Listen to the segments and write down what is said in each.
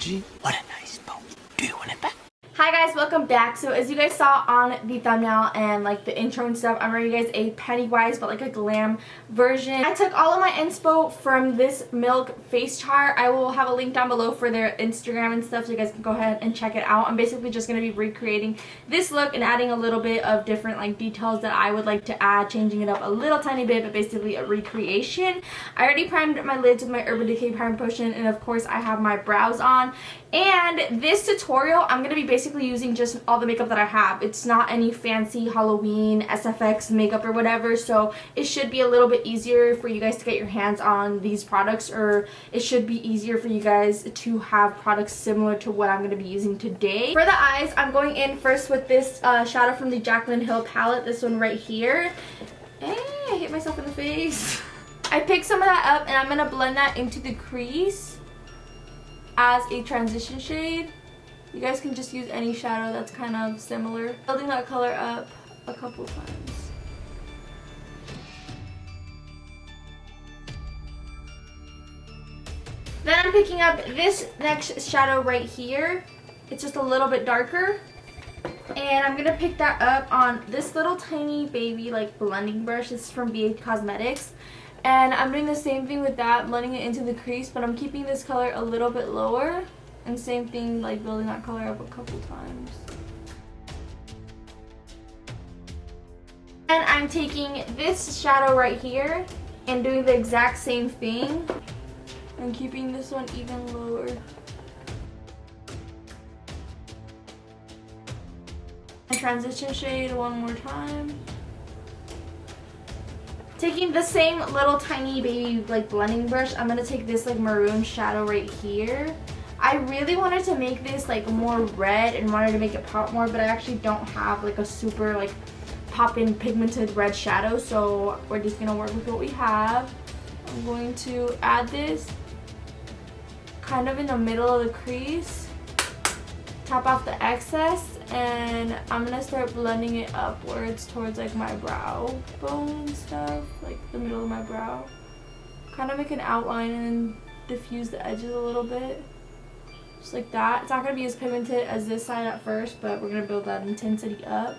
emoji. What a nice bow. Do you want it back? Hi guys, welcome back. So as you guys saw on the thumbnail and like the intro and stuff, I'm wearing you guys a Pennywise but like a glam version. I took all of my inspo from this Milk face chart. I will have a link down below for their Instagram and stuff so you guys can go ahead and check it out. I'm basically just going to be recreating this look and adding a little bit of different like details that I would like to add, changing it up a little tiny bit, but basically a recreation. I already primed my lids with my Urban Decay Prime Potion, and of course I have my brows on. And this tutorial, I'm going to be basically using just all the makeup that I have. It's not any fancy Halloween SFX makeup or whatever, so it should be a little bit easier for you guys to get your hands on these products, or it should be easier for you guys to have products similar to what I'm going to be using today. For the eyes, I'm going in first with this shadow from the Jaclyn Hill palette, this one right here. Hey, I hit myself in the face. I picked some of that up and I'm going to blend that into the crease as a transition shade. You guys can just use any shadow that's kind of similar. Building that color up a couple times. Then I'm picking up this next shadow right here. It's just a little bit darker. And I'm gonna pick that up on this little tiny baby like blending brush. This is from BA Cosmetics. And I'm doing the same thing with that, blending it into the crease, but I'm keeping this color a little bit lower. And same thing, like building that color up a couple times. And I'm taking this shadow right here and doing the exact same thing. And keeping this one even lower. And transition shade one more time. Taking the same little tiny baby like blending brush, I'm gonna take this like maroon shadow right here. I really wanted to make this like more red and wanted to make it pop more, but I actually don't have like a super like pop-in pigmented red shadow, so we're just gonna work with what we have. I'm going to add this kind of in the middle of the crease, top off the excess, and I'm gonna start blending it upwards towards like my brow bone and stuff, like the middle of my brow. Kind of make an outline and diffuse the edges a little bit. Just like that. It's not going to be as pigmented as this side at first, but we're going to build that intensity up.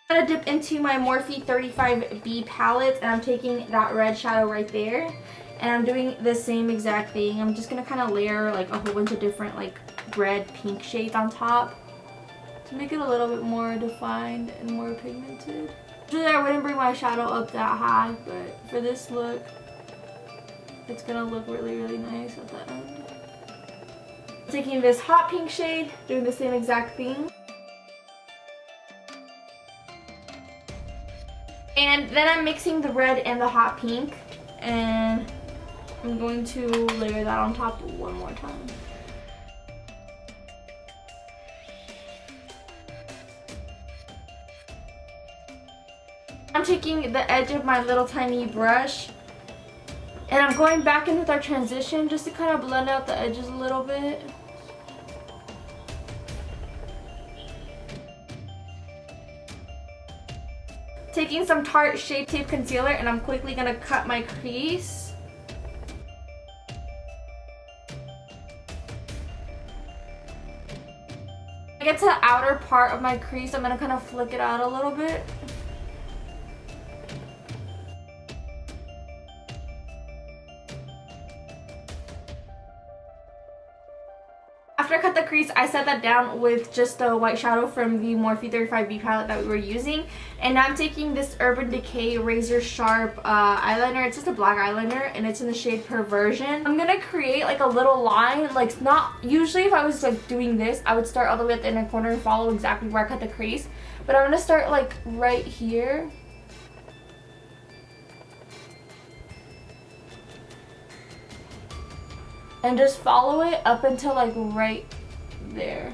I'm going to dip into my Morphe 35B palette, and I'm taking that red shadow right there. And I'm doing the same exact thing. I'm just going to kind of layer like a whole bunch of different like red pink shades on top to make it a little bit more defined and more pigmented. Usually I wouldn't bring my shadow up that high, but for this look, it's gonna look really, really nice at the end. Taking this hot pink shade, doing the same exact thing. And then I'm mixing the red and the hot pink, and I'm going to layer that on top one more time. I'm taking the edge of my little tiny brush and I'm going back in with our transition just to kind of blend out the edges a little bit. Taking some Tarte Shape Tape Concealer, and I'm quickly going to cut my crease. When I get to the outer part of my crease, I'm going to kind of flick it out a little bit. After I cut the crease, I set that down with just the white shadow from the Morphe 35B palette that we were using. And now I'm taking this Urban Decay Razor Sharp eyeliner. It's just a black eyeliner, and it's in the shade Perversion. I'm gonna create like a little line, like not, usually if I was like doing this, I would start all the way at the inner corner and follow exactly where I cut the crease. But I'm gonna start like right here. And just follow it up until like right there.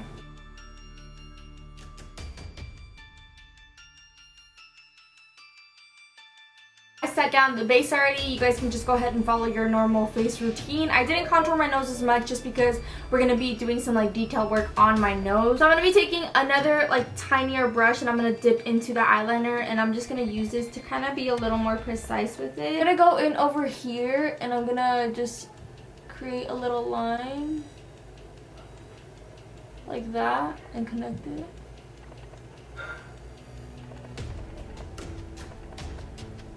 I set set down the base already, you guys can just go ahead and follow your normal face routine. I didn't contour my nose as much just because we're going to be doing some like detail work on my nose. So I'm going to be taking another like tinier brush and I'm going to dip into the eyeliner, and I'm just going to use this to kind of be a little more precise with it. I'm going to go in over here and I'm going to just create a little line like that and connect it.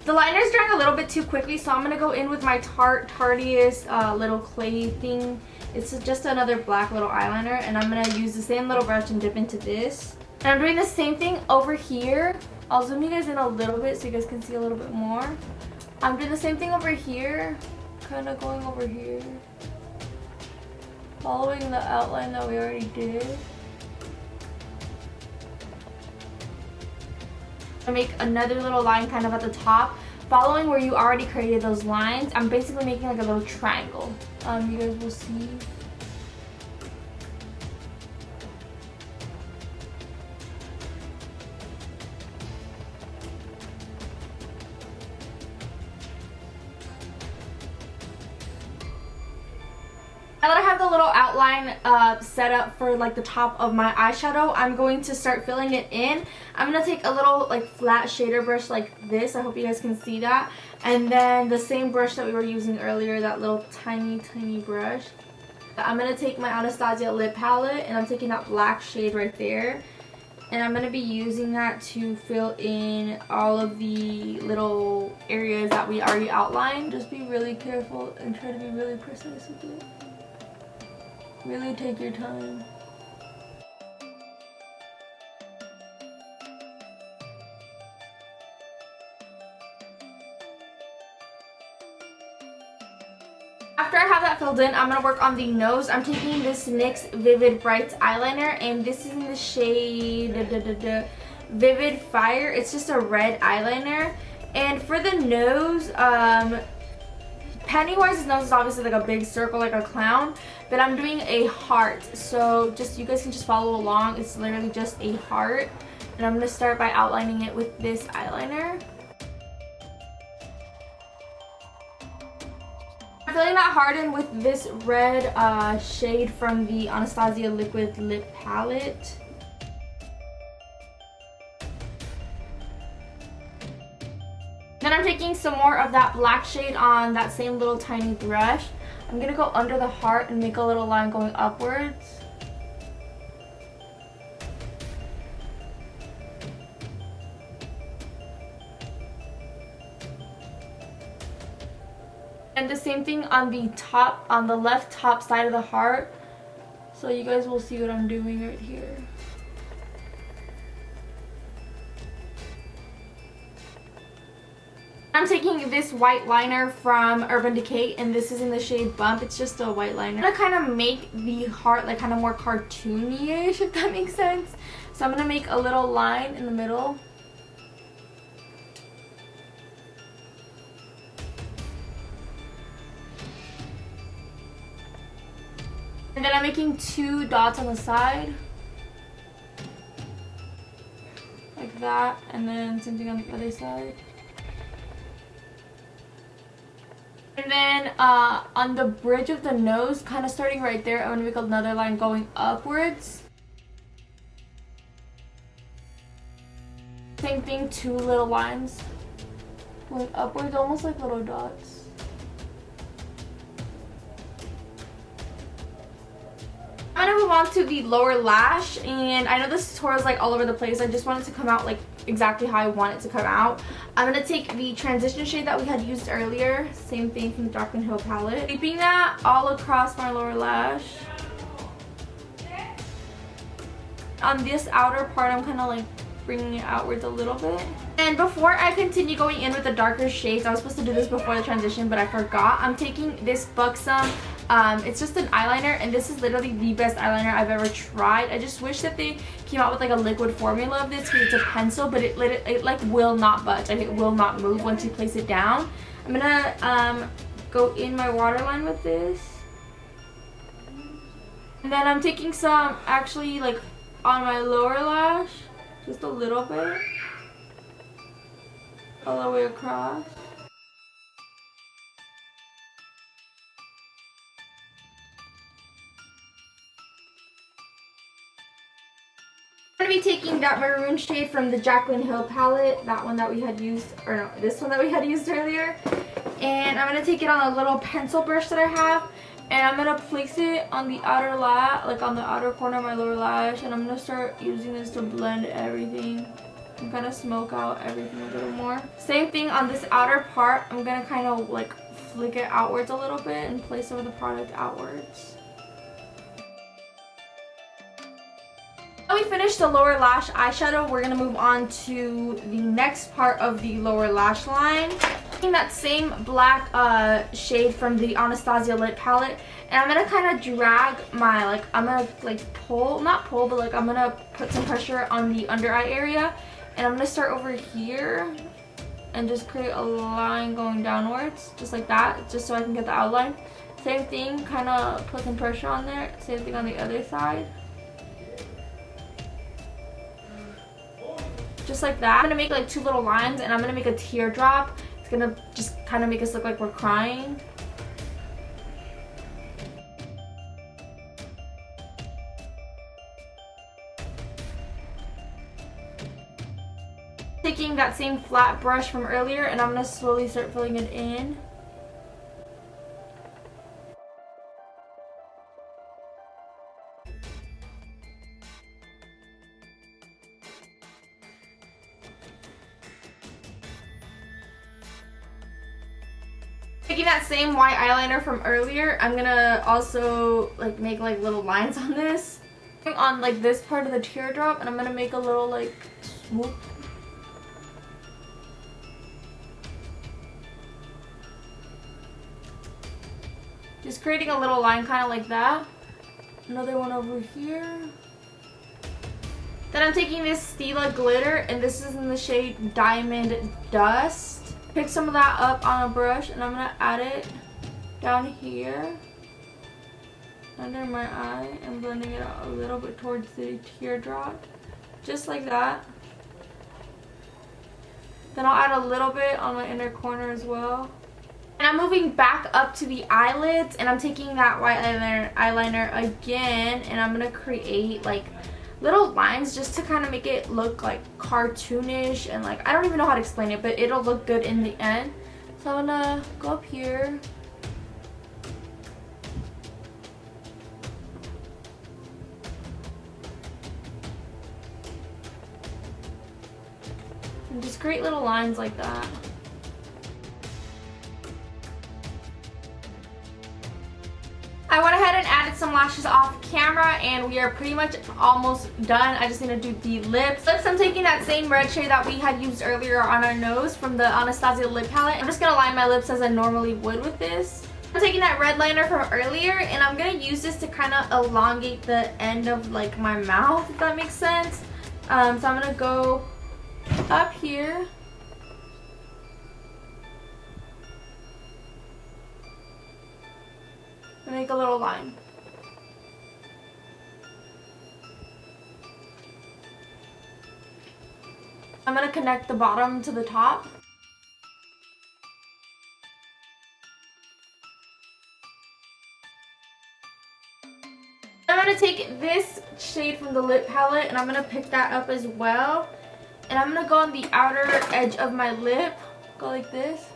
The liner's drying a little bit too quickly, so I'm going to go in with my Tarteist little clay thing. It's just another black little eyeliner, and I'm going to use the same little brush and dip into this. And I'm doing the same thing over here. I'll zoom you guys in a little bit so you guys can see a little bit more. I'm doing the same thing over here, kind of going over here, following the outline that we already did. I make another little line kind of at the top, following where you already created those lines. I'm basically making like a little triangle. You guys will see. Now that I have the little outline set up for like the top of my eyeshadow, I'm going to start filling it in. I'm going to take a little like flat shader brush like this. I hope you guys can see that. And then the same brush that we were using earlier, that little tiny brush. I'm going to take my Anastasia lip palette and I'm taking that black shade right there. And I'm going to be using that to fill in all of the little areas that we already outlined. Just be really careful and try to be really precise with it. Really take your time. After I have that filled in, I'm going to work on the nose. I'm taking this NYX Vivid Brights eyeliner, and this is in the shade Vivid Fire. It's just a red eyeliner. And for the nose, Pennywise's nose is obviously like a big circle, like a clown, but I'm doing a heart. So just, you guys can just follow along. It's literally just a heart. And I'm going to start by outlining it with this eyeliner. I'm filling that heart in with this red shade from the Anastasia Liquid Lip Palette. Then I'm taking some more of that black shade on that same little tiny brush. I'm going to go under the heart and make a little line going upwards. And the same thing on the top, on the left top side of the heart. So you guys will see what I'm doing right here. I'm taking this white liner from Urban Decay, and this is in the shade Bump. It's just a white liner. I'm gonna kind of make the heart like kind of more cartoony-ish, if that makes sense. So I'm gonna make a little line in the middle. And then I'm making 2 dots on the side. Like that. And then same thing on the other side. And then on the bridge of the nose, kind of starting right there, I'm going to make another line going upwards. Same thing, 2 little lines going upwards, almost like little dots. I'm going to move on to the lower lash, and I know this tutorial is like all over the place. I just want it to come out like exactly how I want it to come out. I'm going to take the transition shade that we had used earlier, same thing from the Dark and Hill palette, sweeping that all across my lower lash. On this outer part, I'm kind of like bringing it outwards a little bit. And before I continue going in with the darker shades, I was supposed to do this before the transition, but I forgot. I'm taking this Buxom. It's just an eyeliner, and this is literally the best eyeliner I've ever tried. I just wish that they came out with like a liquid formula of this, because it's a pencil, but it like will not budge. Like, it will not move once you place it down. I'm gonna go in my waterline with this, and then I'm taking some actually like on my lower lash, just a little bit, all the way across. be taking that maroon shade from the Jaclyn Hill palette, that one that we had used, or no, this one that we had used earlier. And I'm going to take it on a little pencil brush that I have. And I'm going to place it on the outer lash, like on the outer corner of my lower lash. And I'm going to start using this to blend everything. I'm going to smoke out everything a little more. Same thing on this outer part. I'm going to kind of like flick it outwards a little bit and place some of the product outwards. Now we finished the lower lash eyeshadow, we're going to move on to the next part of the lower lash line. Taking that same black shade from the Anastasia lip palette, and I'm going to kind of drag my, like, I'm going to like pull, not pull, but like I'm going to put some pressure on the under eye area. And I'm going to start over here and just create a line going downwards, just like that, just so I can get the outline. Same thing, kind of put some pressure on there. Same thing on the other side. Just like that. I'm going to make like two little lines, and I'm going to make a teardrop. It's going to just kind of make us look like we're crying. Taking that same flat brush from earlier, and I'm going to slowly start filling it in. Taking that same white eyeliner from earlier, I'm going to also like make like little lines on this. On like this part of the teardrop, and I'm going to make a little like swoop. Just creating a little line kind of like that. Another one over here. Then I'm taking this Stila glitter, and this is in the shade Diamond Dust. Pick some of that up on a brush, and I'm going to add it down here under my eye and blending it out a little bit towards the teardrop. Just like that. Then I'll add a little bit on my inner corner as well. And I'm moving back up to the eyelids, and I'm taking that white eyeliner again, and I'm going to create like little lines just to kind of make it look like cartoonish, and like I don't even know how to explain it, but it'll look good in the end. So I'm going to go up here. And just create little lines like that. I went ahead and added some lashes off camera, and we are pretty much almost done. I just need to do the lips. I'm taking that same red shade that we had used earlier on our nose from the Anastasia lip palette. I'm just going to line my lips as I normally would with this. I'm taking that red liner from earlier, and I'm going to use this to kind of elongate the end of like my mouth, if that makes sense. So I'm going to go up here. Make a little line. I'm going to connect the bottom to the top. I'm going to take this shade from the lip palette, and I'm going to pick that up as well. And I'm going to go on the outer edge of my lip. Go like this.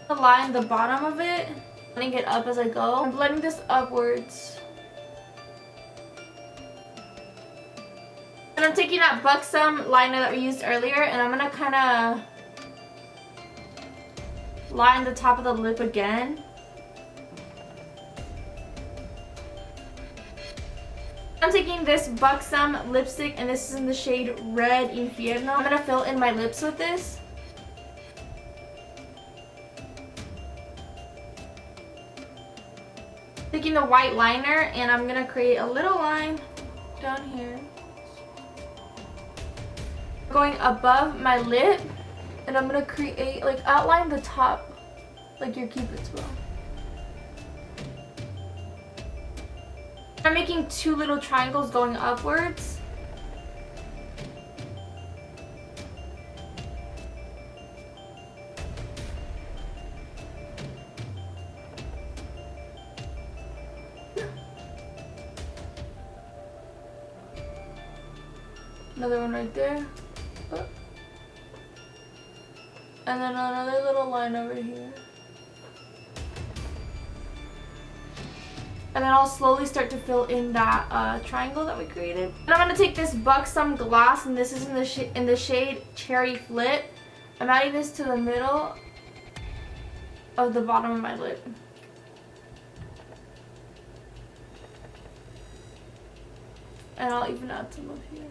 Line the bottom of it, blending it up as I go. I'm blending this upwards. And I'm taking that Buxom liner that we used earlier, and I'm going to kind of line the top of the lip again. I'm taking this Buxom lipstick, and this is in the shade Red Infierno. I'm going to fill in my lips with this. Taking the white liner, and I'm going to create a little line down here. Going above my lip, and I'm going to create, like, outline the top like your Cupid's bow. I'm making two little triangles going upwards. Another one right there. Oh. And then another little line over here. And then I'll slowly start to fill in that triangle that we created. And I'm gonna take this Buxom Gloss, and this is in the shade Cherry Flit. I'm adding this to the middle of the bottom of my lid. And I'll even add some up here.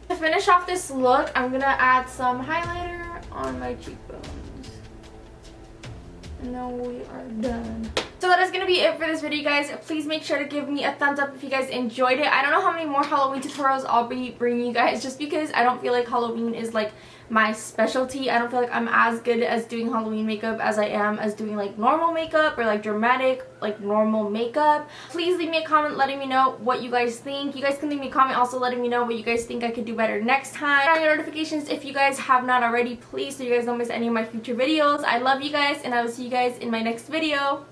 To finish off this look, I'm gonna add some highlighter on my cheekbones. And then we are done. So that is going to be it for this video, guys. Please make sure to give me a thumbs up if you guys enjoyed it. I don't know how many more Halloween tutorials I'll be bringing you guys, just because I don't feel like Halloween is like my specialty. I don't feel like I'm as good as doing Halloween makeup as I am as doing like normal makeup or like dramatic like normal makeup. Please leave me a comment letting me know what you guys think. You guys can leave me a comment also letting me know what you guys think I could do better next time. Turn on your notifications if you guys have not already, please, so you guys don't miss any of my future videos. I love you guys, and I will see you guys in my next video.